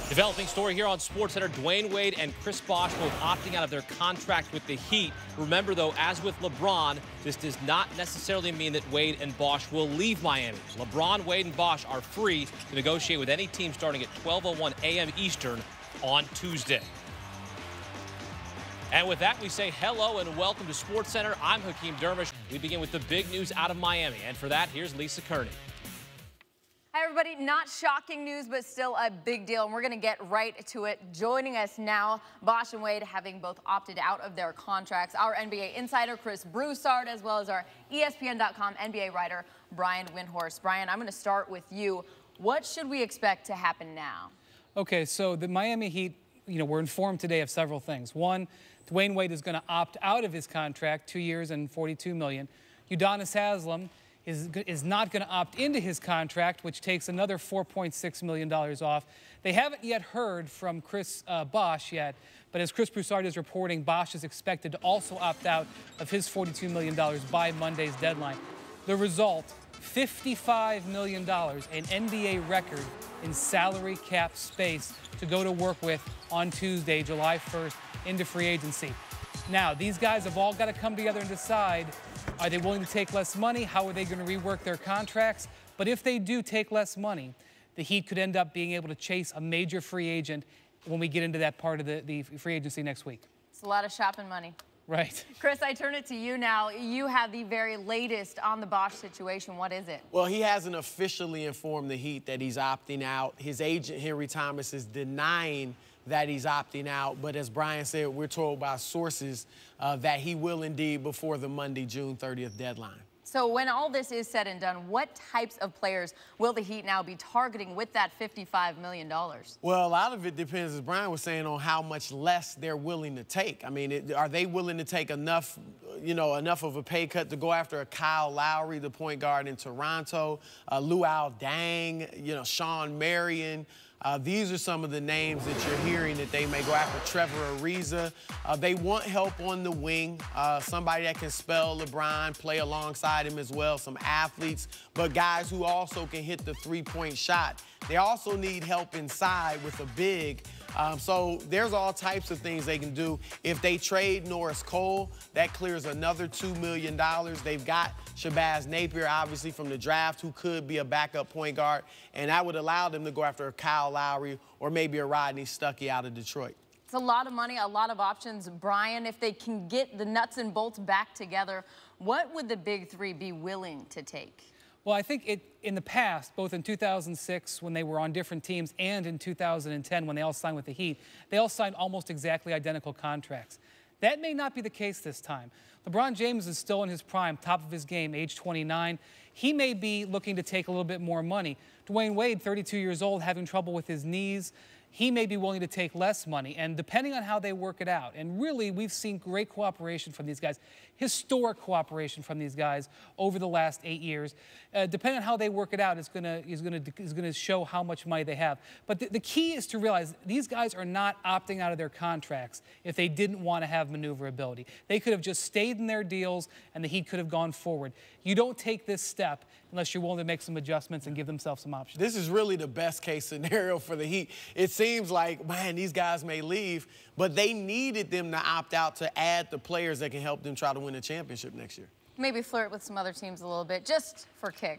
Developing story here on SportsCenter. Dwyane Wade and Chris Bosh both opting out of their contract with the Heat. Remember, though, as with LeBron, this does not necessarily mean that Wade and Bosh will leave Miami. LeBron, Wade, and Bosh are free to negotiate with any team starting at 12:01 a.m. Eastern on Tuesday. And with that, we say hello and welcome to SportsCenter. I'm Hakeem Dermish. We begin with the big news out of Miami. And for that, here's Lisa Kearney. Hi, everybody. Not shocking news, but still a big deal, and we're going to get right to it. Joining us now, Bosh and Wade having both opted out of their contracts. Our NBA insider, Chris Broussard, as well as our ESPN.com NBA writer, Brian Windhorst. Brian, I'm going to start with you. What should we expect to happen now? Okay, so the Miami Heat, we're informed today of several things. One, Dwyane Wade is going to opt out of his contract, 2 years and $42 million. Udonis Haslem is not going to opt into his contract, which takes another $4.6 million off. They haven't yet heard from Chris Bosh yet, but as Chris Broussard is reporting, Bosh is expected to also opt out of his $42 million by Monday's deadline. The result, $55 million, an NBA record in salary cap space to go to work with on Tuesday, July 1st, into free agency. Now, these guys have all got to come together and decide, are they willing to take less money? How are they going to rework their contracts? But if they do take less money, the Heat could end up being able to chase a major free agent when we get into that part of the free agency next week. It's a lot of shopping money. Right. Chris, I turn it to you now. You have the very latest on the Bosh situation. What is it? Well, he hasn't officially informed the Heat that he's opting out. His agent, Henry Thomas, is denying that he's opting out. But as Brian said, we're told by sources that he will indeed before the Monday, June 30th deadline. So when all this is said and done, what types of players will the Heat now be targeting with that $55 million? Well, a lot of it depends, as Brian was saying, on how much less they're willing to take. I mean, are they willing to take enough, enough of a pay cut to go after a Kyle Lowry, the point guard in Toronto, Luol Deng, Sean Marion? These are some of the names that you're hearing that they may go after. Trevor Ariza. They want help on the wing, somebody that can spell LeBron, play alongside him as well, some athletes, but guys who also can hit the three-point shot. They also need help inside with a big. So there's all types of things they can do. If they trade Norris Cole, that clears another $2 million. They've got Shabazz Napier, obviously, from the draft, who could be a backup point guard, and that would allow them to go after a Kyle Lowry or maybe a Rodney Stuckey out of Detroit. It's a lot of money, a lot of options. Brian, if they can get the nuts and bolts back together, what would the big three be willing to take? Well, I think in the past, both in 2006 when they were on different teams and in 2010 when they all signed with the Heat, they all signed almost exactly identical contracts. That may not be the case this time. LeBron James is still in his prime, top of his game, age 29. He may be looking to take a little bit more money. Dwyane Wade, 32 years old, having trouble with his knees. He may be willing to take less money, and depending on how they work it out, and really we've seen great cooperation from these guys, historic cooperation from these guys over the last 8 years. Depending on how they work it out, is going to show how much money they have. But the key is to realize these guys are not opting out of their contracts if they didn't want to have maneuverability. They could have just stayed in their deals, and the Heat could have gone forward. You don't take this step unless you're willing to make some adjustments and give themselves some options. This is really the best case scenario for the Heat. It seems like, man, these guys may leave, but they needed them to opt out to add the players that can help them try to win a championship next year. Maybe flirt with some other teams a little bit, just for kicks.